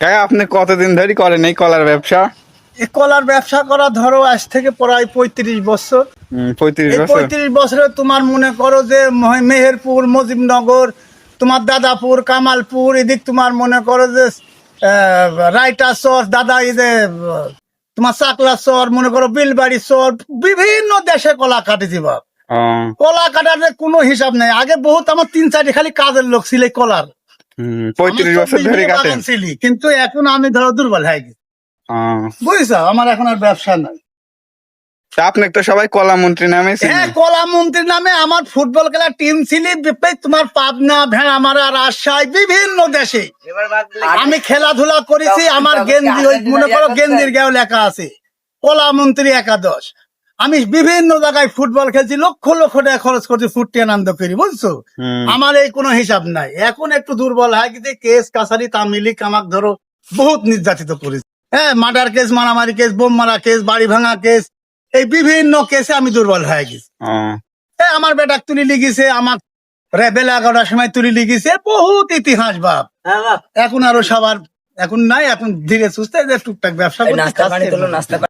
কাকা আপনি কতদিন ধরে করেন এই কলার ব্যবসা? এই কলার ব্যবসা করা ধরো আজ থেকে প্রায় 35 বছর। 35 এই বছর। 35 বছরে তোমার মনে করো যে মেহেরপুর, মজিবনগর, তোমার দাদাপুর, কামালপুর, এদিক তোমার মনে করো যে রায়টা চর, দাদা এই যে তোমার চাকলা চর, মনে করো বিলবাড়ি চর, বিভিন্ন দেশে কলা কাটেছি বাপ। ও, কলা কাটার যে কোনো হিসাব নেই। আগে বহুত আমার 3-4 খালি কাজের লোক ছিল এই কলার। 35 বছর ধরে কাটেন? ছিলি, কিন্তু এখন আমি ধরো দুর্বল হয়ে গেছি, ও, বুঝছো, আমার এখন আর ব্যবসা নাই। তা আপনি তো সবাই কলা মন্ত্রী নামে হ্যাঁ, কলা মন্ত্রীর নামে আমার ফুটবল খেলার টিম ছিল তোমার পাবনা, ভেড়ামারা, রাজশাহী, বিভিন্ন দেশে আমি খেলাধুলা করেছি। আমার গেঞ্জি ওই মনে করো গেঞ্জির গায়েও লেখা আছে কলা মন্ত্রী একাদশ। আমি বিভিন্ন জায়গায় ফুটবল খেলছি, লক্ষ লক্ষ টাকা খরচ করছি, ফুটতে আনন্দ করি, বুঝছো। আমার এই কোনো হিসাব নাই। এখন একটু দুর্বল হয়ে গেছে, কেস কাছারি তামিলিক আমাকে ধরো বহুত নির্যাতিত করেছে। হ্যাঁ, মার্ডার কেস, মারামারি কেস, বোম মারা কেস, বাড়ি ভাঙা কেস, এই বিভিন্ন কেসে আমি দুর্বল হয়ে গেছি। আমার বেটা তুলি লিগেছে, আমার বেলা 11টার সময় তুলি লিগেছে, বহুত ইতিহাস বাপ। এখন আরো সবার এখন নাই, এখন ধীরে সুস্থে টুকটাক ব্যবসা করতে।